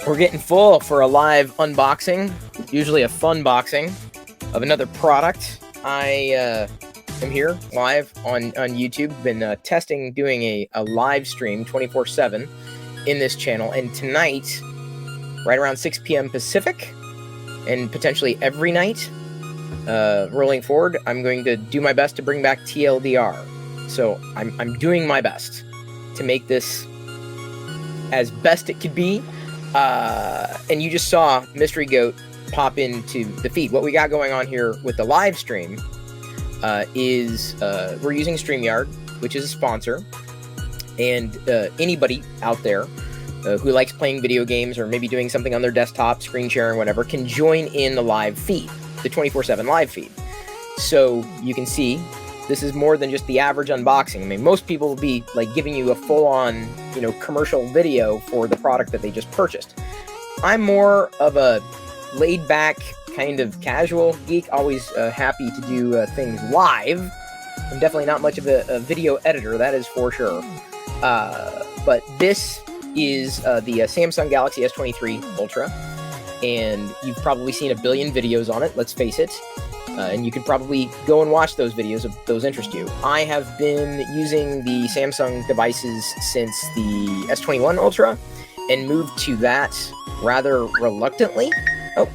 We're getting full for a live unboxing, usually a fun boxing of another product. I am here live on YouTube. Been testing doing a live stream 24/7 in this channel, and tonight, right around 6 p.m. Pacific, and potentially every night, rolling forward, I'm going to do my best to bring back TLDR. So I'm doing my best to make this as best it could be. And you just saw Mystery Goat pop into the feed. What we got going on here with the live stream is we're using StreamYard, which is a sponsor. And anybody out there who likes playing video games or maybe doing something on their desktop, screen sharing, whatever, can join in the live feed, the 24/7 live feed. So you can see this is more than just the average unboxing. I mean, most people will be like giving you a full-on, commercial video for the product that they just purchased. I'm more of a laid-back kind of casual geek, always happy to do things live. I'm definitely not much of a video editor, that is for sure. But this is the Samsung Galaxy S23 Ultra, and you've probably seen a billion videos on it, let's face it. And you could probably go and watch those videos if those interest you. I have been using the Samsung devices since the S21 Ultra and moved to that rather reluctantly. Oh,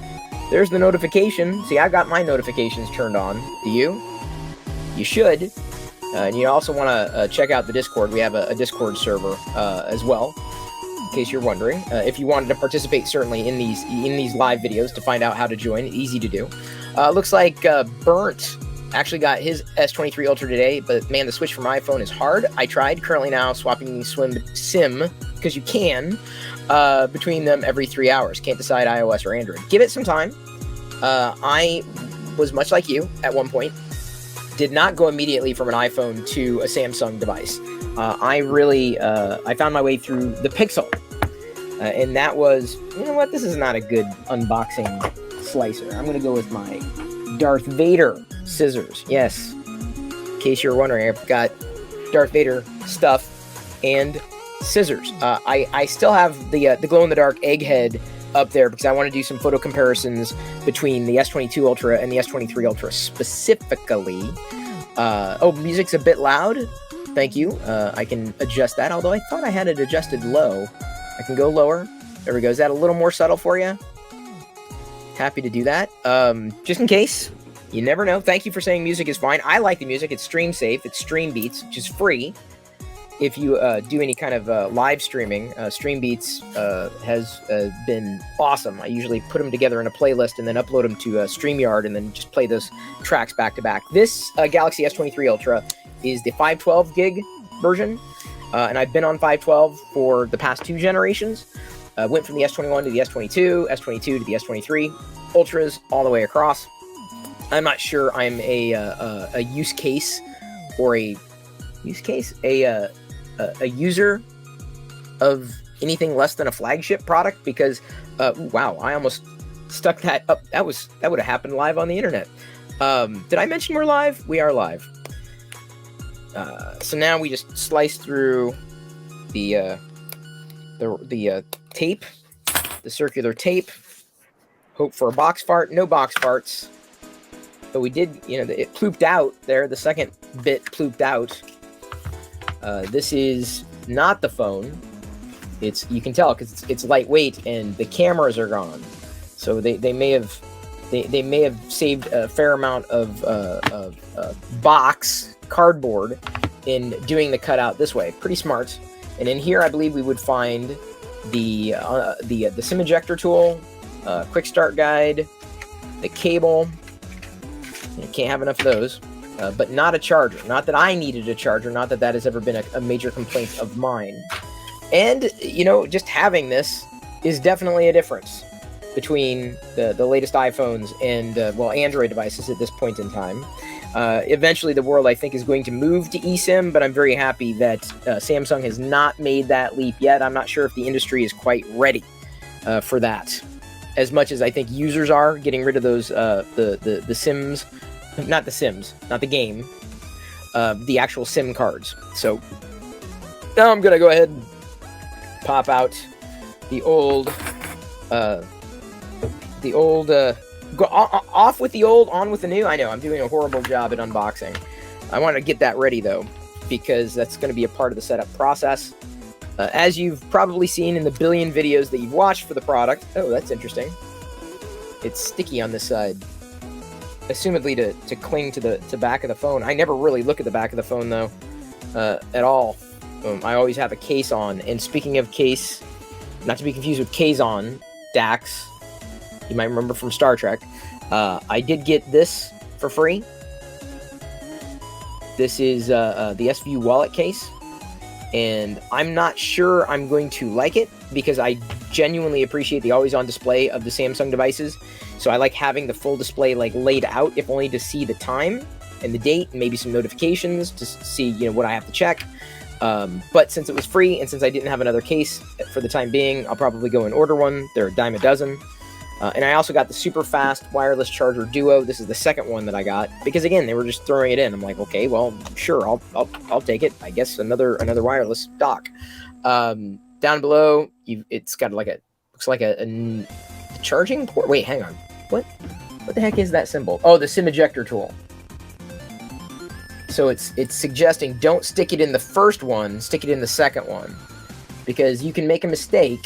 there's the notification. See, I've got my notifications turned on. Do you? You should. And you also want to check out the Discord. We have a Discord server as well, in case you're wondering. If you wanted to participate, certainly in these live videos to find out how to join, easy to do. Looks like Burnt actually got his S23 Ultra today, but man, the switch from my iPhone is hard. I tried, currently now swapping SIM, because you can, between them every 3 hours. Can't decide iOS or Android. Give it some time. I was much like you at one point. Did not go immediately from an iPhone to a Samsung device. I found my way through the Pixel. And that was, you know what, this is not a good unboxing slicer. I'm going to go with my Darth Vader scissors. Yes, in case you're wondering, I've got Darth Vader stuff and scissors. I still have the glow-in-the-dark egghead up there because I want to do some photo comparisons between the S22 Ultra and the S23 Ultra specifically. Oh, music's a bit loud. Thank you. I can adjust that, although I thought I had it adjusted low. I can go lower. There we go. Is that a little more subtle for you? Happy to do that. Just in case. You never know. Thank you for saying music is fine. I like the music. It's stream safe. It's Stream Beats, which is free. If you do any kind of live streaming, Stream Beats has been awesome. I usually put them together in a playlist and then upload them to StreamYard and then just play those tracks back to back. This Galaxy S23 Ultra is the 512 gig version. And I've been on 512 for the past 2 generations. Went from the S21 to the S22, S22 to the S23, Ultras all the way across. I'm not sure I'm a use case or a user of anything less than a flagship product because, wow, I almost stuck that up. That would have happened live on the internet. Did I mention we're live? We are live. So now we just slice through the tape, the circular tape. Hope for a box fart. No box farts. But we did, it plooped out there. The second bit plooped out. This is not the phone. You can tell because it's lightweight and the cameras are gone. So they may have saved a fair amount of box cardboard in doing the cutout this way. Pretty smart. And in here, I believe we would find the SIM ejector tool, quick start guide, the cable. You can't have enough of those, but not a charger. Not that I needed a charger. Not that has ever been a major complaint of mine. And just having this is definitely a difference between the latest iPhones and Android devices at this point in time. Eventually, the world, I think, is going to move to eSIM, but I'm very happy that Samsung has not made that leap yet. I'm not sure if the industry is quite ready for that, as much as I think users are getting rid of those the SIMs, not the game, the actual SIM cards. So now I'm gonna go ahead and pop out the old the old, go off with the old, on with the new. I know, I'm doing a horrible job at unboxing. I want to get that ready, though, because that's going to be a part of the setup process. As you've probably seen in the billion videos that you've watched for the product. Oh, that's interesting. It's sticky on this side. Assumedly to cling to the back of the phone. I never really look at the back of the phone, though, at all. I always have a case on. And speaking of case, not to be confused with Kazon, Dax, you might remember from Star Trek. I did get this for free. This is the SVU wallet case. And I'm not sure I'm going to like it because I genuinely appreciate the always-on display of the Samsung devices. So I like having the full display like laid out, if only to see the time and the date, and maybe some notifications to see, you know, what I have to check. But since it was free and since I didn't have another case for the time being, I'll probably go and order one. They're a dime a dozen. And I also got the super fast wireless charger duo. This is the second one that I got because, again, they were just throwing it in. I'm like, okay, well, sure, I'll take it. I guess another wireless dock. Down below, it's got like looks like a charging port. Wait, hang on. What the heck is that symbol? Oh, the SIM ejector tool. So it's suggesting don't stick it in the first one, stick it in the second one, because you can make a mistake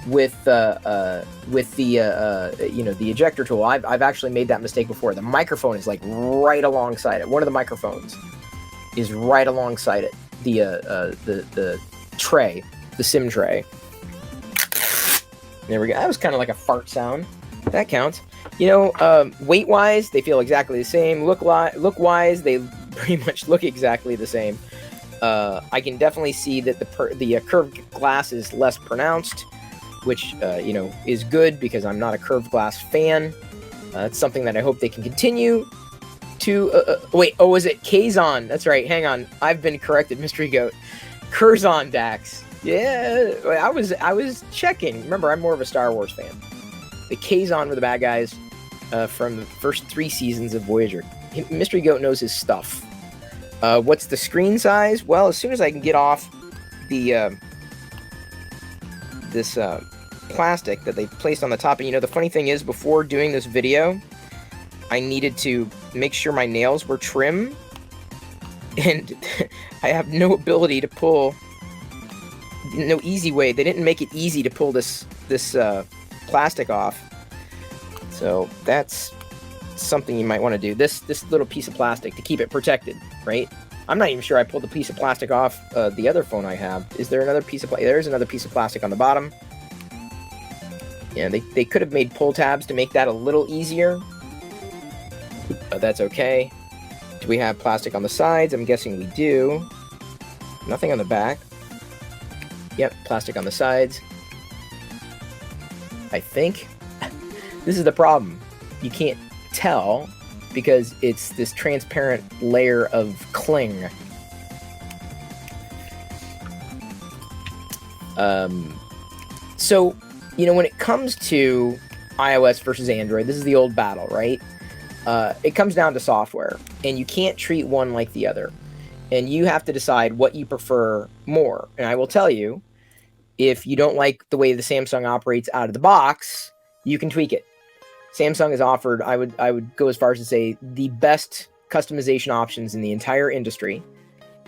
with the you know, the ejector tool. I've actually made that mistake before. The microphone is like right alongside it. One of the microphones is right alongside it. The tray, the SIM tray. There we go. That was kind of like a fart sound. That counts. You know, weight-wise, they feel exactly the same. Look-wise, they pretty much look exactly the same. I can definitely see that the curved glass is less pronounced, which, you know, is good because I'm not a curved glass fan. It's something that I hope they can continue to... wait, oh, was it Kazon? That's right, hang on. I've been corrected, Mystery Goat. Curzon, Dax. Yeah, I was checking. Remember, I'm more of a Star Wars fan. The Kazon were the bad guys from the first 3 seasons of Voyager. Mystery Goat knows his stuff. What's the screen size? Well, as soon as I can get off the... this plastic that they placed on the top. And you know, the funny thing is, before doing this video, I needed to make sure my nails were trim, and I have no ability to pull, no easy way. They didn't make it easy to pull this plastic off. So that's something you might want to do. This little piece of plastic to keep it protected, right? I'm not even sure I pulled the piece of plastic off the other phone I have. Is there another piece of plastic? There's another piece of plastic on the bottom. Yeah, they could have made pull tabs to make that a little easier. But that's okay. Do we have plastic on the sides? I'm guessing we do. Nothing on the back. Yep, plastic on the sides. I think. This is the problem. You can't tell because it's this transparent layer of cling. So, you know, when it comes to iOS versus Android, this is the old battle, right? It comes down to software, and you can't treat one like the other. And you have to decide what you prefer more. And I will tell you, if you don't like the way the Samsung operates out of the box, you can tweak it. Samsung has offered, I would go as far as to say, the best customization options in the entire industry.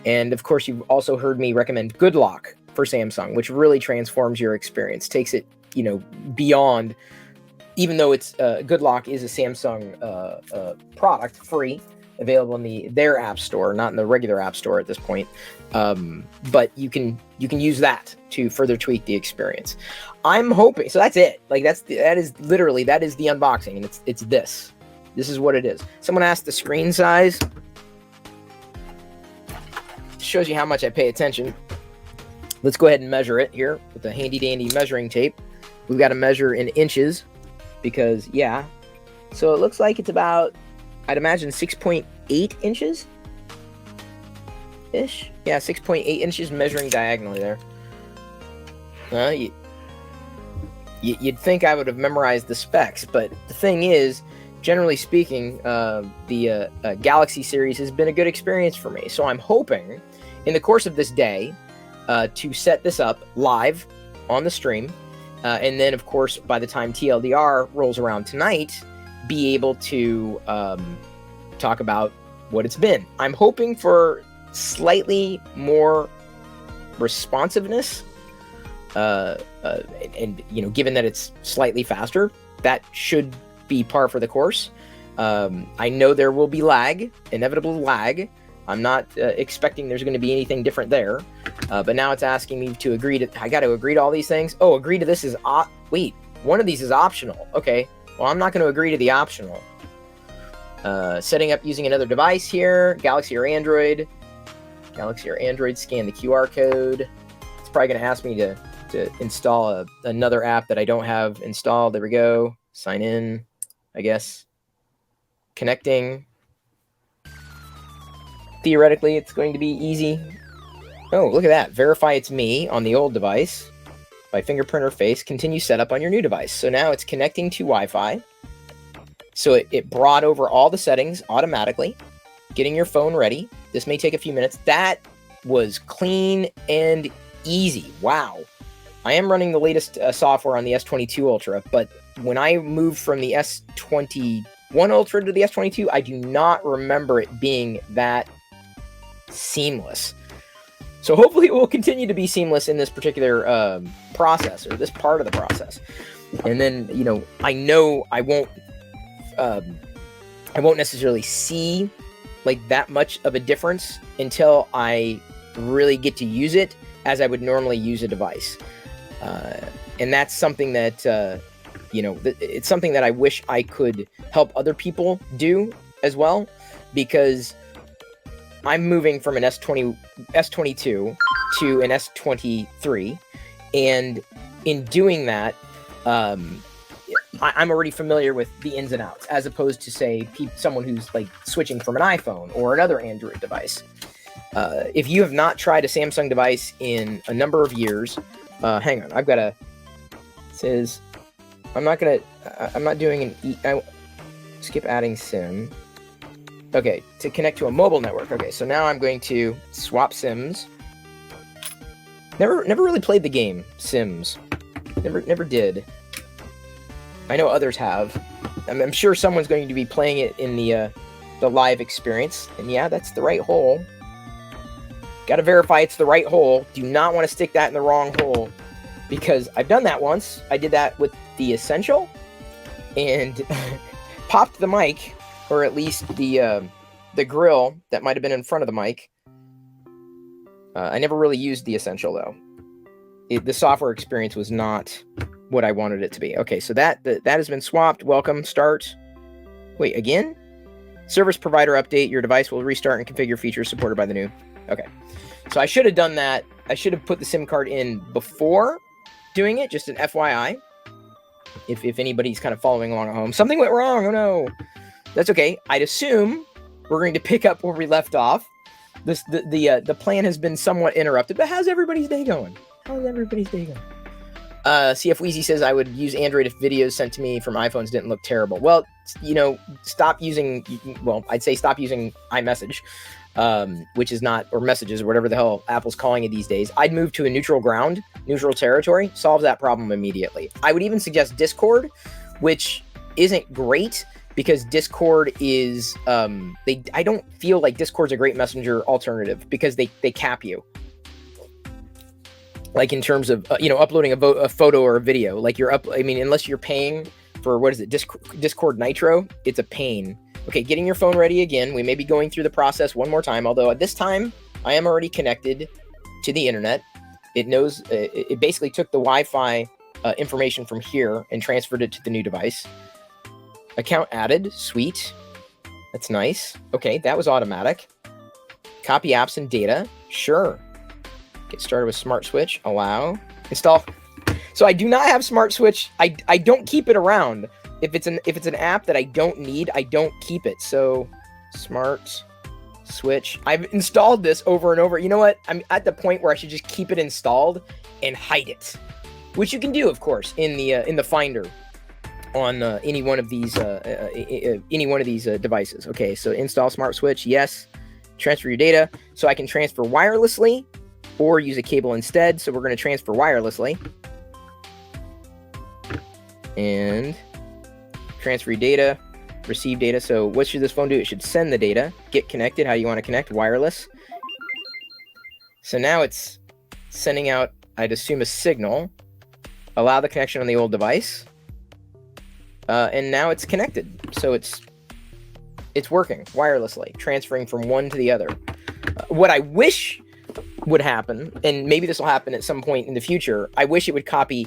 And of course, you've also heard me recommend Good Lock for Samsung, which really transforms your experience, takes it, you know, beyond, even though it's Good Lock is a Samsung product, free, available in their app store, not in the regular app store at this point. But you can use that to further tweak the experience. I'm hoping, so that's it. Like that is the unboxing, and it's this. This is what it is. Someone asked the screen size. Shows you how much I pay attention. Let's go ahead and measure it here with the handy dandy measuring tape. We've got to measure in inches because, yeah. So it looks like it's about, I'd imagine 6.8 inches ish. Yeah, 6.8 inches measuring diagonally there. You'd think I would have memorized the specs, but the thing is, generally speaking, the Galaxy series has been a good experience for me. So I'm hoping in the course of this day to set this up live on the stream And then, of course, by the time TLDR rolls around tonight, be able to talk about what it's been. I'm hoping for slightly more responsiveness, and given that it's slightly faster, that should be par for the course. I know there will be lag, inevitable lag. I'm not expecting there's going to be anything different there, but now it's asking me to agree to. I got to agree to all these things. Oh, agree to this is wait, one of these is optional. Okay, well, I'm not going to agree to the optional. Setting up using another device here, Galaxy or Android. Galaxy or Android, scan the QR code. It's probably going to ask me to install another app that I don't have installed. There we go. Sign in, I guess. Connecting. Theoretically, it's going to be easy. Oh, look at that. Verify it's me on the old device by fingerprint or face. Continue setup on your new device. So now it's connecting to Wi-Fi. So it brought over all the settings automatically. Getting your phone ready. This may take a few minutes. That was clean and easy. Wow. I am running the latest software on the S22 Ultra, but when I moved from the S21 Ultra to the S22, I do not remember it being that seamless. So hopefully it will continue to be seamless in this particular process, or this part of the process. And then, I know I won't necessarily see like that much of a difference until I really get to use it as I would normally use a device. And that's something that, it's something that I wish I could help other people do as well, because I'm moving from an S22 to an S23, and in doing that, I'm already familiar with the ins and outs, as opposed to, say, someone who's like switching from an iPhone or another Android device. If you have not tried a Samsung device in a number of years, hang on, I've got it says, I'm not doing skip adding SIM. Okay, to connect to a mobile network. Okay, so now I'm going to swap SIMs. Never really played the game Sims. Never did. I know others have. I'm sure someone's going to be playing it in the live experience. And yeah, that's the right hole. Got to verify it's the right hole. Do not want to stick that in the wrong hole, because I've done that once. I did that with the Essential and popped the mic, or at least the grill that might have been in front of the mic. I never really used the Essential though. The software experience was not what I wanted it to be. Okay, so that has been swapped. Welcome, start. Wait, again? Service provider update. Your device will restart and configure features supported by the new. Okay, so I should have done that. I should have put the SIM card in before doing it, just an FYI. If anybody's kind of following along at home. Something went wrong, oh no. That's okay. I'd assume we're going to pick up where we left off. The plan has been somewhat interrupted, but how's everybody's day going? CF Wheezy says I would use Android if videos sent to me from iPhones didn't look terrible. Well, stop using, I'd say stop using iMessage, which is not, or messages, or whatever the hell Apple's calling it these days. I'd move to a neutral ground, neutral territory, solves that problem immediately. I would even suggest Discord, which isn't great, because Discord is, I don't feel like Discord's a great messenger alternative, because they cap you. Like in terms of, uploading a photo or a video, like unless you're paying for, what is it, Discord Nitro, it's a pain. Okay, getting your phone ready again. We may be going through the process one more time, although at this time, I am already connected to the internet. It knows, it basically took the Wi-Fi information from here and transferred it to the new device. Account added, sweet. That's nice. Okay, that was automatic. Copy apps and data, sure. Get started with Smart Switch, allow. Install. So I do not have Smart Switch. I don't keep it around. If it's an app that I don't need, I don't keep it. So Smart Switch. I've installed this over and over. You know what? I'm at the point where I should just keep it installed and hide it, which you can do, of course, in the Finder on any one of these devices. Okay, so install Smart Switch. Yes. Transfer your data. So I can transfer wirelessly or use a cable instead. So we're going to transfer wirelessly. and transfer data, receive data. So what should this phone do? It should send the data, get connected, how you want to connect, wireless. So now it's sending out, I'd assume, a signal, allow the connection on the old device, and now it's connected. So it's working wirelessly, transferring from one to the other. What I wish would happen, and maybe this will happen at some point in the future, I wish it would copy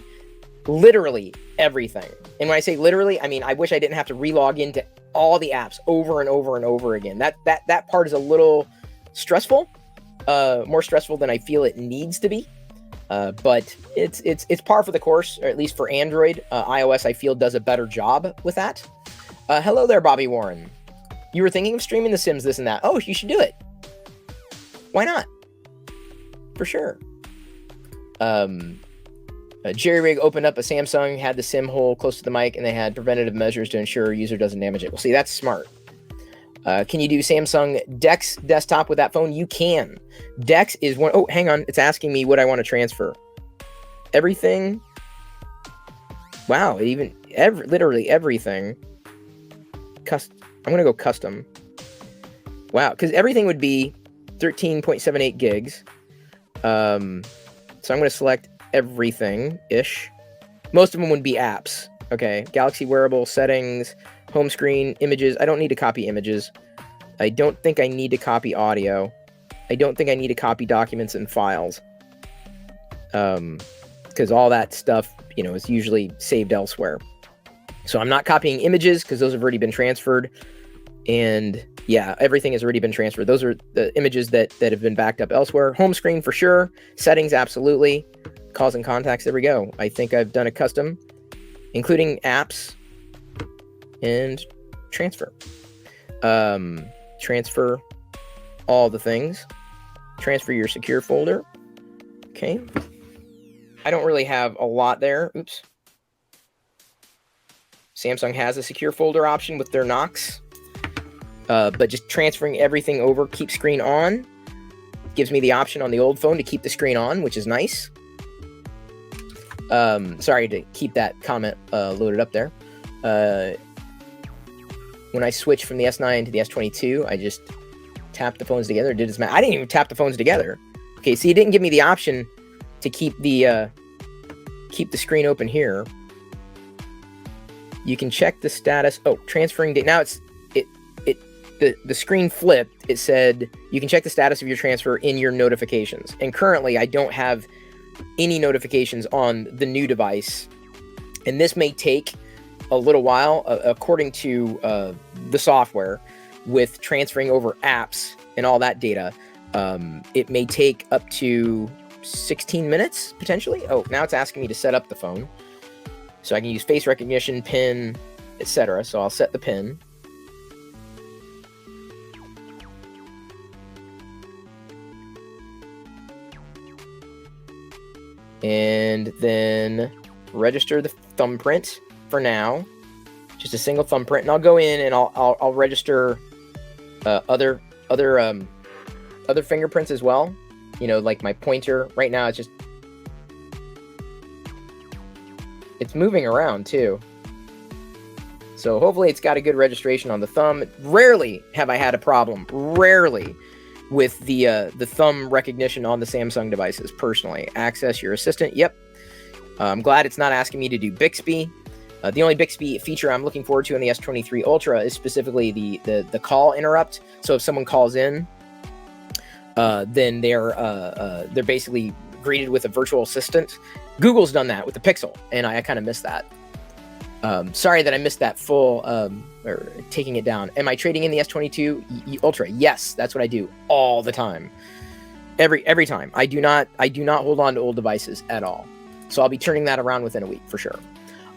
literally everything. And when I say literally, I mean I wish I didn't have to relog into all the apps over and over and over again. That part is a little stressful, more stressful than I feel it needs to be. But it's par for the course, or at least for Android. iOS, I feel, does a better job with that. Hello there, Bobby Warren. You were thinking of streaming The Sims, this and that. Oh, you should do it. Why not? For sure. Jerry Rig opened up a Samsung, had the SIM hole close to the mic, and they had preventative measures to ensure user doesn't damage it. Well, see, that's smart. Can you do Samsung Dex desktop with that phone? You can. Dex is one. Oh, hang on. It's asking me what I want to transfer. Everything. Wow. Literally everything. I'm going to go custom. Wow. Because everything would be 13.78 gigs. So I'm going to select everything-ish. Most of them would be apps. Okay. Galaxy wearable, settings, home screen, images. I don't need to copy images. I don't think I need to copy audio. I don't think I need to copy documents and files. Because all that stuff, is usually saved elsewhere. So I'm not copying images because those have already been transferred. And yeah, everything has already been transferred. Those are the images that have been backed up elsewhere. Home screen for sure. Settings, absolutely. Calls and contacts, there we go. I think I've done a custom, including apps and transfer. Transfer all the things. Transfer your secure folder. Okay. I don't really have a lot there. Oops. Samsung has a secure folder option with their Knox. But just transferring everything over, keep screen on. Gives me the option on the old phone to keep the screen on, which is nice. Sorry to keep that comment loaded up there. When I switched from the S9 to the S22, I just tapped the phones together. Did its I didn't even tap the phones together. Okay, see, it didn't give me the option to keep the screen open here. You can check the status. Oh, transferring data. Now the screen flipped. It said you can check the status of your transfer in your notifications. And currently, I don't have any notifications on the new device, and this may take a little while, according to the software, with transferring over apps and all that data. It may take up to 16 minutes, potentially. Oh, now it's asking me to set up the phone. So I can use face recognition, PIN, etc. So I'll set the PIN. And then register the thumbprint for now. Just a single thumbprint. And I'll go in and I'll register other fingerprints as well. Like my pointer. Right now it's moving around too. So hopefully it's got a good registration on the thumb. Rarely have I had a problem. Rarely. With the thumb recognition on the Samsung devices, personally. Access your assistant. Yep. I'm glad it's not asking me to do Bixby. The only Bixby feature I'm looking forward to in the S23 Ultra is specifically the call interrupt. So if someone calls in, then they're basically greeted with a virtual assistant. Google's done that with the Pixel, and I kind of missed that. Sorry that I missed that full, or taking it down. Am I trading in the S22 Ultra? Yes, that's what I do all the time. Every time. I do not hold on to old devices at all. So I'll be turning that around within a week for sure.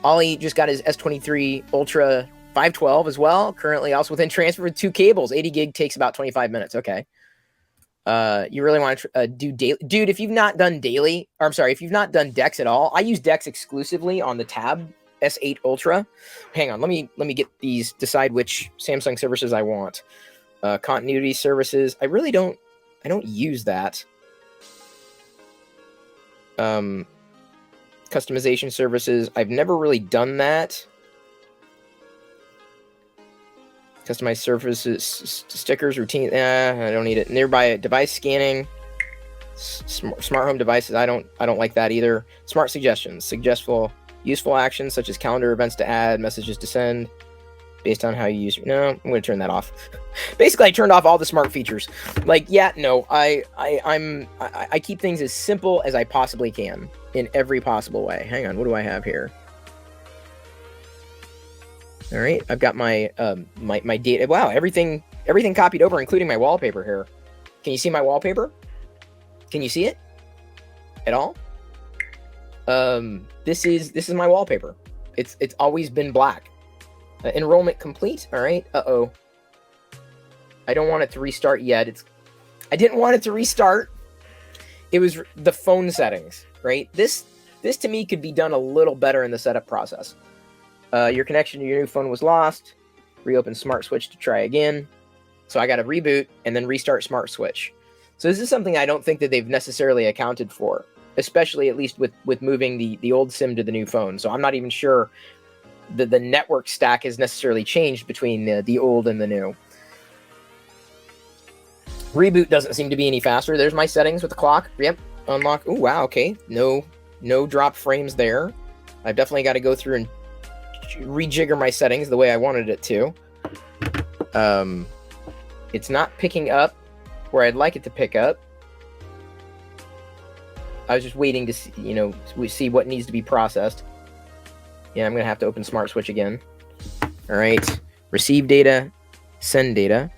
Ollie just got his S23 Ultra 512 as well. Currently also within transfer with 2 cables. 80 gig takes about 25 minutes. Okay. You really want to do daily? Dude, if you've not done daily, or I'm sorry, if you've not done Dex at all, I use Dex exclusively on the Tab S8 Ultra. Hang on, let me get these, decide which Samsung services I want. Continuity services. I don't use that. Customization services. I've never really done that. Customize surfaces, stickers, routine. I don't need it. Nearby device scanning. Smart home devices. I don't like that either. Smart suggestions. Useful actions such as calendar events to add, messages to send. Based on how you use. No, I'm going to turn that off. Basically, I turned off all the smart features. Like, yeah, no, I keep things as simple as I possibly can in every possible way. Hang on, what do I have here? All right, I've got my my data. Wow, everything copied over, including my wallpaper here. Can you see my wallpaper? Can you see it at all? This is my wallpaper. It's always been black. Enrollment complete. All right. Uh-oh. I don't want it to restart yet. I didn't want it to restart. It was the phone settings, right? This to me could be done a little better in the setup process. Your connection to your new phone was lost. Reopen Smart Switch to try again. So I got to reboot and then restart Smart Switch. So this is something I don't think that they've necessarily accounted for, especially at least with moving the old SIM to the new phone. So I'm not even sure the network stack has necessarily changed between the old and the new. Reboot doesn't seem to be any faster. There's my settings with the clock. Yep. Unlock. Oh, wow. Okay. No drop frames there. I've definitely got to go through and rejigger my settings the way I wanted it to. It's not picking up where I'd like it to pick up. I was just waiting to see, see what needs to be processed. Yeah, I'm going to have to open Smart Switch again. All right. Receive data. Send data.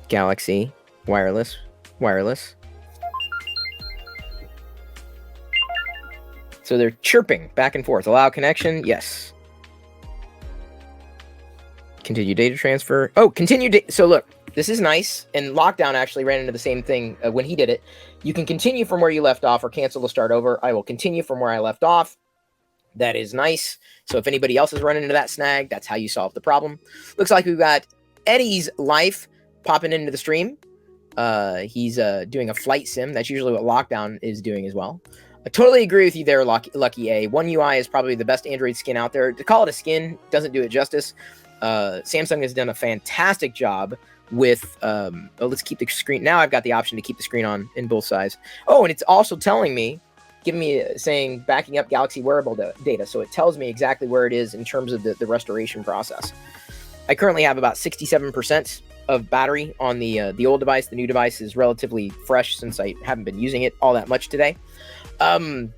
Galaxy. Wireless. So they're chirping back and forth. Allow connection. Yes. Continue data transfer. Oh, continue data. So look, this is nice. And Lockdown actually ran into the same thing when he did it. You can continue from where you left off or cancel to start over. I will continue from where I left off. That is nice. So if anybody else is running into that snag, that's how you solve the problem. Looks like we've got Eddie's Life popping into the stream. He's doing a flight sim. That's usually what Lockdown is doing as well. I totally agree with you there, Lucky A. One UI is probably the best Android skin out there. To call it a skin doesn't do it justice. Samsung has done a fantastic job with... let's keep the screen... Now I've got the option to keep the screen on in both sides. Oh, and it's also telling me... saying backing up Galaxy wearable data. So it tells me exactly where it is in terms of the restoration process. I currently have about 67% of battery on the old device. The new device is relatively fresh since I haven't been using it all that much today. One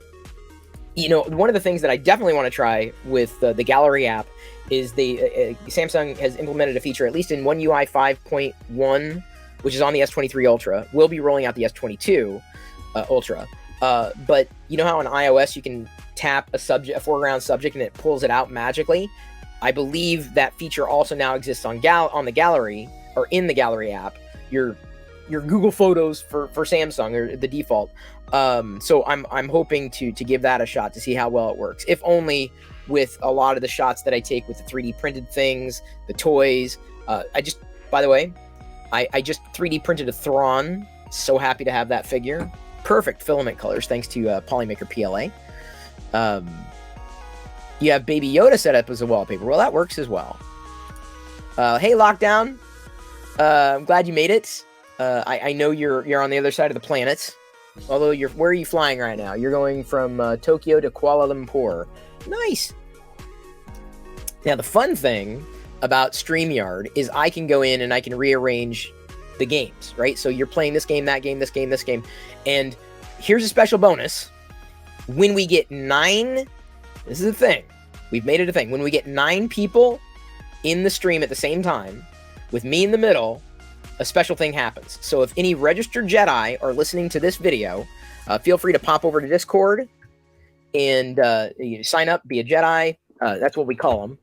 of the things that I definitely want to try with the Gallery app is Samsung has implemented a feature, at least in One UI 5.1, which is on the S23 Ultra. We'll be rolling out the S22 Ultra. But you know how on iOS you can tap a foreground subject and it pulls it out magically? I believe that feature also now exists on the Gallery, or in the Gallery app. Your Google Photos for Samsung, or the default. So I'm hoping to give that a shot to see how well it works. If only with a lot of the shots that I take with the 3D printed things, the toys. By the way, I just 3D printed a Thrawn. So happy to have that figure. Perfect filament colors, thanks to Polymaker PLA. You have Baby Yoda set up as a wallpaper. Well, that works as well. Hey, Lockdown. I'm glad you made it. I know you're on the other side of the planet. Although where are you flying right now? You're going from Tokyo to Kuala Lumpur. Nice. Now, the fun thing about StreamYard is I can go in and I can rearrange the games, right? So you're playing this game, that game, this game, this game. And here's a special bonus. When we get 9, this is a thing. We've made it a thing. When we get 9 people in the stream at the same time, with me in the middle, a special thing happens. So if any registered Jedi are listening to this video, feel free to pop over to Discord and you sign up, be a Jedi. That's what we call them.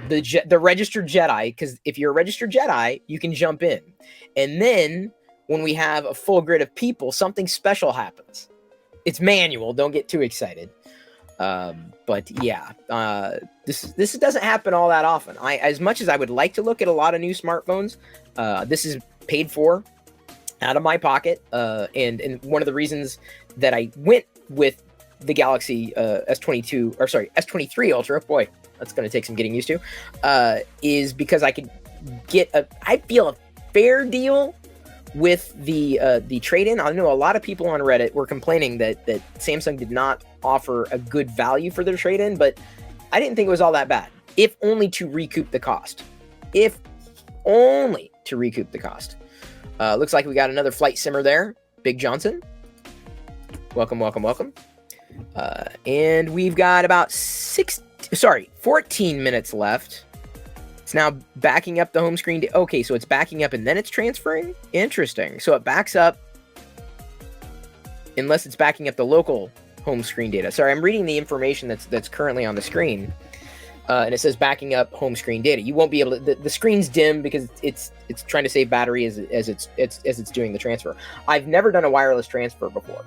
The registered Jedi, because if you're a registered Jedi, you can jump in. And then when we have a full grid of people, something special happens. It's manual. Don't get too excited. But yeah, this doesn't happen all that often. As much as I would like to look at a lot of new smartphones, this is paid for out of my pocket. And one of the reasons that I went with the Galaxy S22, or sorry, S23 Ultra, boy, that's going to take some getting used to, is because I could get I feel a fair deal with the trade-in. I know a lot of people on Reddit were complaining that Samsung did not offer a good value for their trade-in, but I didn't think it was all that bad, if only to recoup the cost. If only to recoup the cost. Looks like we got another flight simmer there. Big Johnson. Welcome, welcome, welcome. And we've got about 14 minutes left. It's now backing up the home screen. Okay, so it's backing up and then it's transferring? Interesting. So it backs up unless it's backing up the local home screen data. Sorry, I'm reading the information that's currently on the screen. And it says backing up home screen data. You won't be able to, the screen's dim because it's trying to save battery as it's doing the transfer. I've never done a wireless transfer before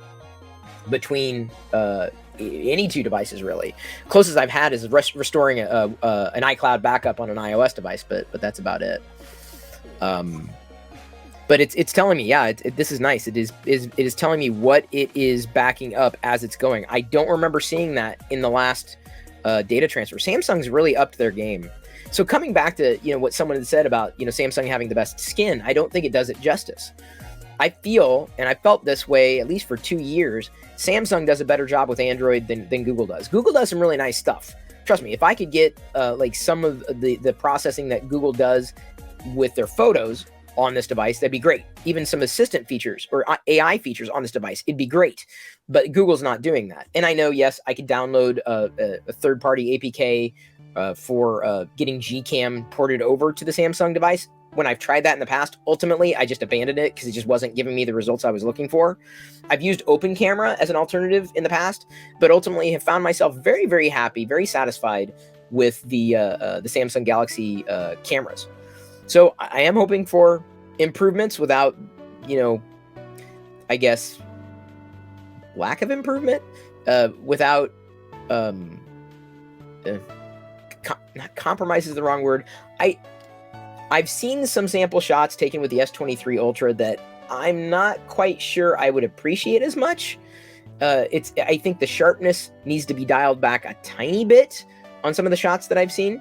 between any two devices, really. Closest I've had is restoring an iCloud backup on an iOS device, but that's about it. But it's telling me, yeah, this is nice. It is telling me what it is backing up as it's going. I don't remember seeing that in the last data transfer. Samsung's really upped their game. So coming back to what someone had said about Samsung having the best skin, I don't think it does it justice. I feel, and I felt this way at least for 2 years, Samsung does a better job with Android than Google does. Google does some really nice stuff. Trust me, if I could get like some of the processing that Google does with their photos on this device, that'd be great. Even some assistant features or AI features on this device, it'd be great. But Google's not doing that. And I know, yes, I could download a third-party APK for getting Gcam ported over to the Samsung device. When I've tried that in the past, ultimately, I just abandoned it because it just wasn't giving me the results I was looking for. I've used Open Camera as an alternative in the past, but ultimately have found myself very, very happy, very satisfied with the Samsung Galaxy cameras. So I am hoping for improvements without, I guess, lack of improvement, without, not compromise is the wrong word. I've seen some sample shots taken with the S23 Ultra that I'm not quite sure I would appreciate as much. I think the sharpness needs to be dialed back a tiny bit on some of the shots that I've seen,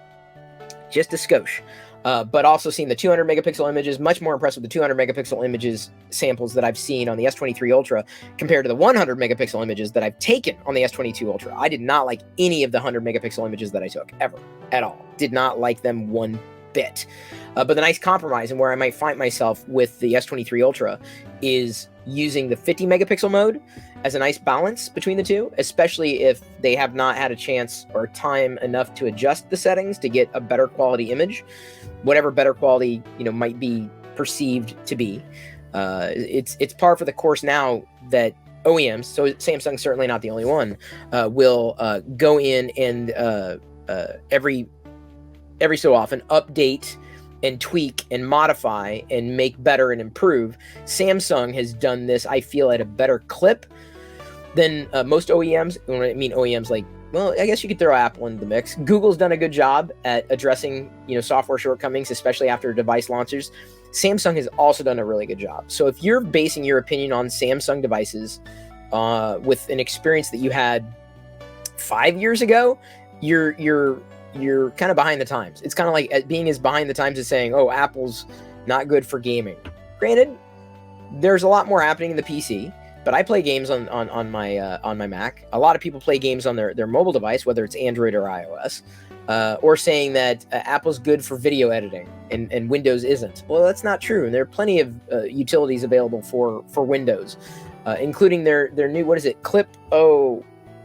just a skosh. But also seeing the 200 megapixel images, much more impressed with the 200 megapixel images samples that I've seen on the S23 Ultra compared to the 100 megapixel images that I've taken on the S22 Ultra. I did not like any of the 100 megapixel images that I took, ever, at all. Did not like them one bit. But the nice compromise and where I might find myself with the S23 Ultra is using the 50 megapixel mode as a nice balance between the two, especially if they have not had a chance or time enough to adjust the settings to get a better quality image, whatever better quality might be perceived to be. It's par for the course now that OEMs, so Samsung's certainly not the only one, will go in and every so often update and tweak and modify and make better and improve. Samsung has done this, I feel, at a better clip than most OEMs. When I mean OEMs, like, well, I guess you could throw Apple into the mix. Google's done a good job at addressing, software shortcomings, especially after device launches. Samsung has also done a really good job. So if you're basing your opinion on Samsung devices with an experience that you had 5 years ago, you're kind of behind the times. It's kind of like being as behind the times as saying, oh, Apple's not good for gaming. Granted, there's a lot more happening in the PC, but I play games on my Mac. A lot of people play games on their mobile device, whether it's Android or iOS, or saying that Apple's good for video editing and Windows isn't. Well, that's not true. And there are plenty of utilities available for Windows, including their new, what is it, Clip? Oh,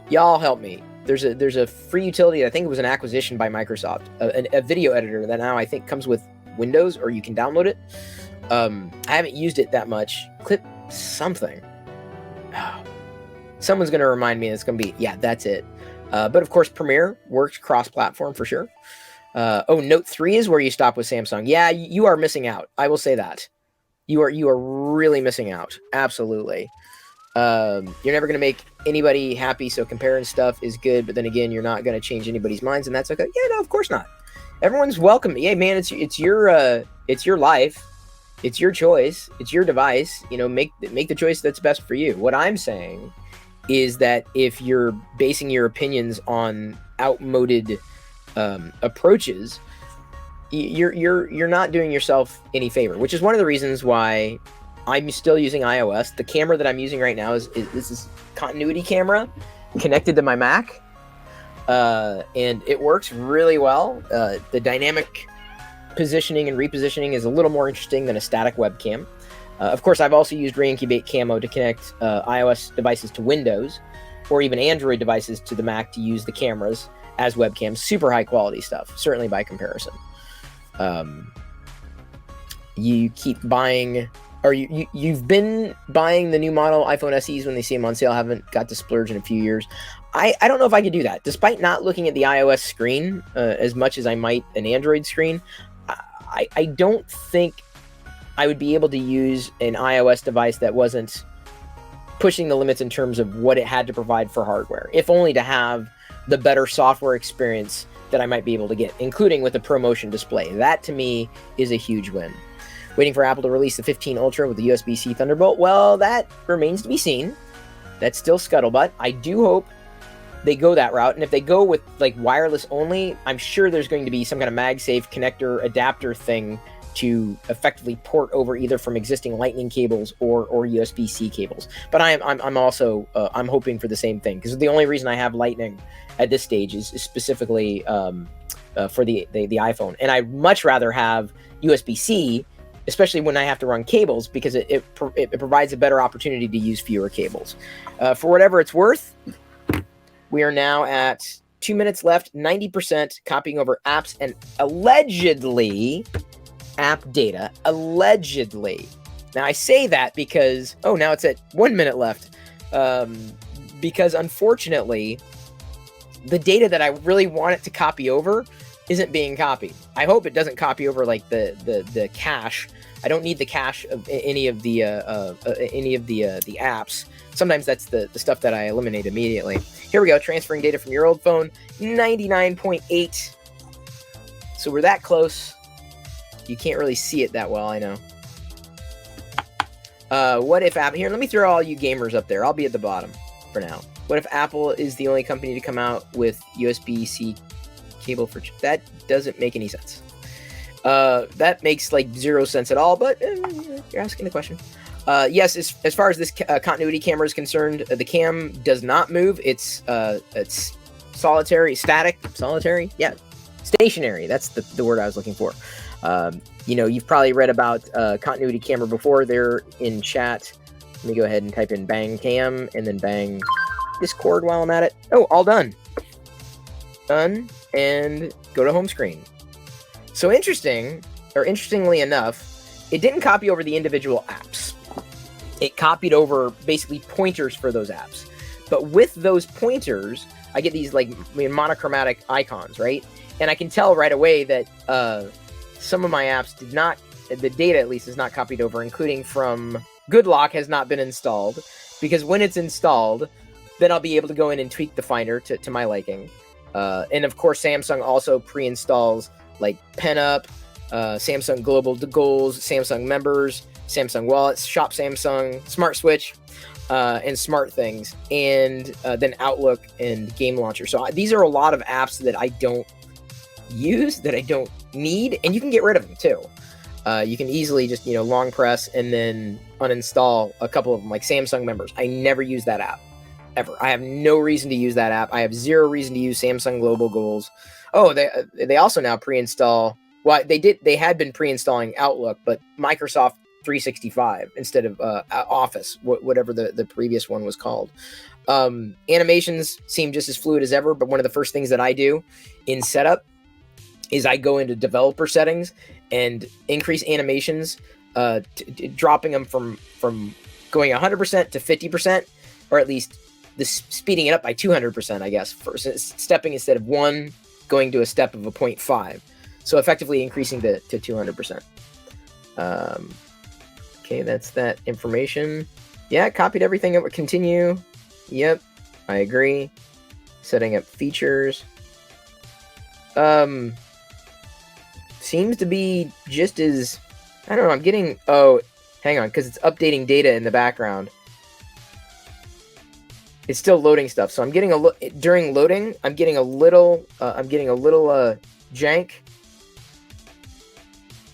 y'all help me. There's a free utility. I think it was an acquisition by Microsoft, a video editor that now I think comes with Windows, or you can download it. I haven't used it that much. Clip something. Oh, someone's going to remind me. It's going to be, yeah, that's it. But of course, Premiere works cross-platform for sure. Note 3 is where you stop with Samsung. Yeah, you are missing out. I will say that. You are really missing out. Absolutely. You're never going to make anybody happy, so comparing stuff is good, but then again, you're not going to change anybody's minds, and that's okay. Yeah, no, of course not. Everyone's welcome. Yeah, man, it's your life. It's your choice. It's your device. Make the choice that's best for you. What I'm saying is that if you're basing your opinions on outmoded approaches, you're not doing yourself any favor, which is one of the reasons why I'm still using iOS. The camera that I'm using right now is this continuity camera connected to my Mac, and it works really well. The dynamic positioning and repositioning is a little more interesting than a static webcam. Of course, I've also used Reincubate Camo to connect iOS devices to Windows, or even Android devices to the Mac to use the cameras as webcams. Super high quality stuff, certainly by comparison. You keep buying, or you've been buying the new model iPhone SEs when they see them on sale. Haven't got to splurge in a few years. I don't know if I could do that, despite not looking at the iOS screen as much as I might an Android screen. I don't think I would be able to use an iOS device that wasn't pushing the limits in terms of what it had to provide for hardware, if only to have the better software experience that I might be able to get, including with the ProMotion display. That to me is a huge win. Waiting for Apple to release the 15 Ultra with the USB-C Thunderbolt. Well, that remains to be seen. That's still scuttlebutt. I do hope they go that route, and if they go with like wireless only, I'm sure there's going to be some kind of MagSafe connector adapter thing to effectively port over either from existing Lightning cables or USB-C cables. But I'm also I'm hoping for the same thing, because the only reason I have Lightning at this stage is specifically for the iPhone, and I'd much rather have USB-C, especially when I have to run cables, because it provides a better opportunity to use fewer cables. For whatever it's worth, we are now at 2 minutes left, 90% copying over apps and allegedly app data. Allegedly. Now I say that because, oh, now it's at 1 minute left. Because unfortunately, the data that I really want it to copy over isn't being copied. I hope it doesn't copy over like the cache. I don't need the cache of any of the apps. Sometimes that's the stuff that I eliminate immediately. Here we go, transferring data from your old phone, 99.8. So we're that close. You can't really see it that well, I know. What if Apple... Here, let me throw all you gamers up there. I'll be at the bottom for now. What if Apple is the only company to come out with USB-C cable for... That doesn't make any sense. That makes like 0 sense at all, but you're asking the question. Yes, as far as this continuity camera is concerned, the cam does not move. It's solitary, static, solitary. Yeah, stationary. That's the word I was looking for. You know, you've probably read about continuity camera before. They're in chat. Let me go ahead and type in bang cam and then bang Discord while I'm at it. Oh, all done. Done, and go to home screen. So interestingly enough, it didn't copy over the individual apps. It copied over basically pointers for those apps. But with those pointers, I get these like monochromatic icons, right? And I can tell right away that some of my apps did not, the data at least is not copied over, including from GoodLock has not been installed, because when it's installed, then I'll be able to go in and tweak the Finder to my liking. And of course, Samsung also pre-installs like PenUp, Samsung Global Goals, Samsung Members, Samsung Wallets, Shop Samsung, Smart Switch, and Smart Things, and then Outlook and Game Launcher. So these are a lot of apps that I don't use, that I don't need, and you can get rid of them too. You can easily just, long press and then uninstall a couple of them, like Samsung Members. I never use that app, ever. I have no reason to use that app. I have zero reason to use Samsung Global Goals. Oh, they also now pre-install. Well, they had been pre-installing Outlook, but Microsoft 365 instead of Office, whatever the previous one was called. Animations seem just as fluid as ever, but one of the first things that I do in setup is I go into developer settings and increase animations, dropping them from going 100% to 50%, or at least speeding it up by 200%, I guess, stepping instead of 1, going to a step of a 0.5. So effectively increasing to 200%. Okay, that's that information. Yeah, copied everything. It would continue. Yep, I agree. Setting up features. Seems to be just as... I don't know, I'm getting... Oh, hang on, because it's updating data in the background. It's still loading stuff. So I'm getting during loading, I'm getting a little jank.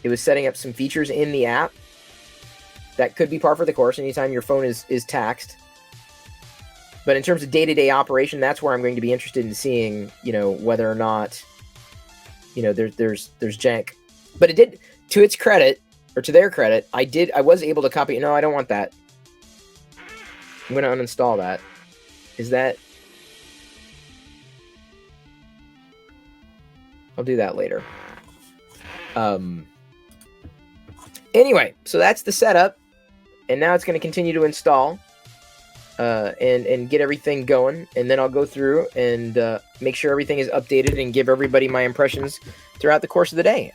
It was setting up some features in the app that could be par for the course anytime your phone is taxed. But in terms of day-to-day operation, that's where I'm going to be interested in seeing, you know, whether or not, you know, there's jank. But it did, to its credit, or to their credit, I was able to copy. No, I don't want that. I'm going to uninstall that. Is that? I'll do that later. Anyway, so that's the setup, and now it's going to continue to install and get everything going, and then I'll go through and make sure everything is updated and give everybody my impressions throughout the course of the day.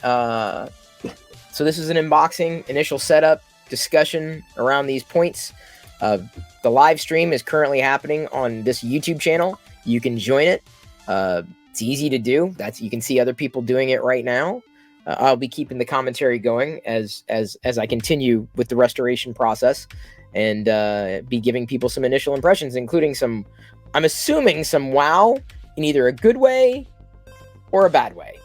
So this is an unboxing, initial setup, discussion around these points. The live stream is currently happening on this YouTube channel. You can join it. It's easy to do. You can see other people doing it right now. I'll be keeping the commentary going as I continue with the restoration process, and be giving people some initial impressions, including some, I'm assuming, some wow in either a good way or a bad way.